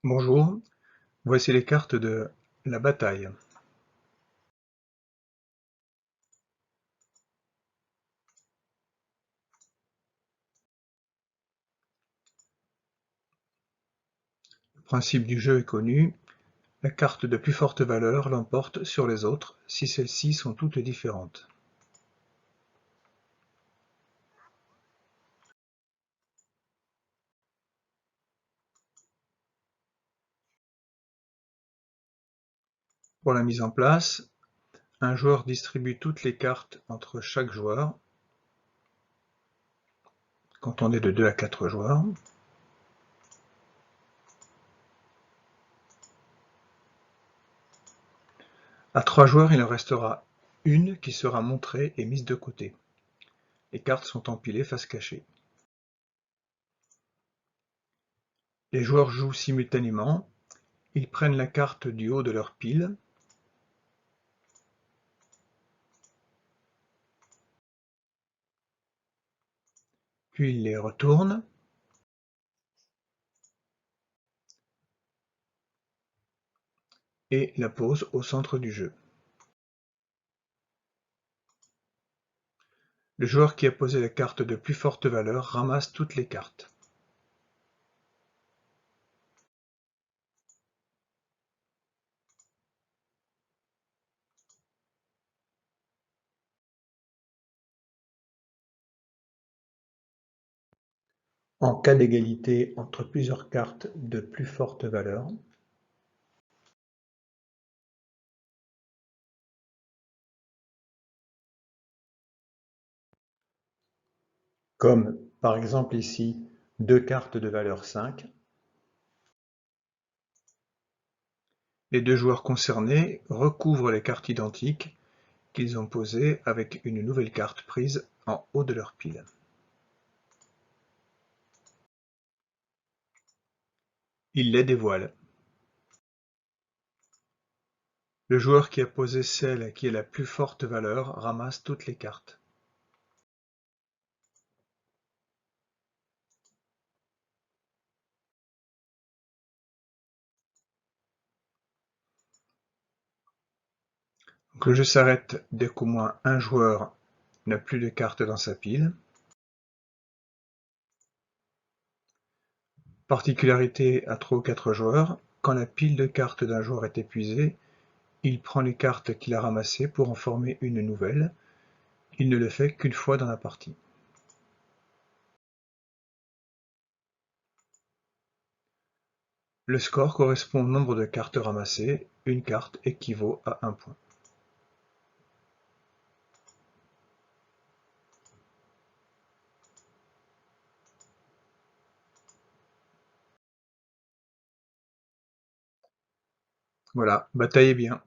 Bonjour, voici les cartes de la bataille. Le principe du jeu est connu, la carte de plus forte valeur l'emporte sur les autres si celles-ci sont toutes différentes. Pour la mise en place, un joueur distribue toutes les cartes entre chaque joueur, quand on est de 2 à 4 joueurs. À 3 joueurs, il en restera une qui sera montrée et mise de côté. Les cartes sont empilées face cachée. Les joueurs jouent simultanément, ils prennent la carte du haut de leur pile, puis ils les retournent, et la posent au centre du jeu. Le joueur qui a posé la carte de plus forte valeur ramasse toutes les cartes. En cas d'égalité entre plusieurs cartes de plus forte valeur, comme par exemple ici deux cartes de valeur 5, les deux joueurs concernés recouvrent les cartes identiques qu'ils ont posées avec une nouvelle carte prise en haut de leur pile. Ils les dévoilent. Le joueur qui a posé celle qui est la plus forte valeur ramasse toutes les cartes. Donc le jeu s'arrête dès qu'au moins un joueur n'a plus de cartes dans sa pile. Particularité à 3 ou 4 joueurs, quand la pile de cartes d'un joueur est épuisée, il prend les cartes qu'il a ramassées pour en former une nouvelle. Il ne le fait qu'une fois dans la partie. Le score correspond au nombre de cartes ramassées, une carte équivaut à 1 point. Voilà, bataillez bien.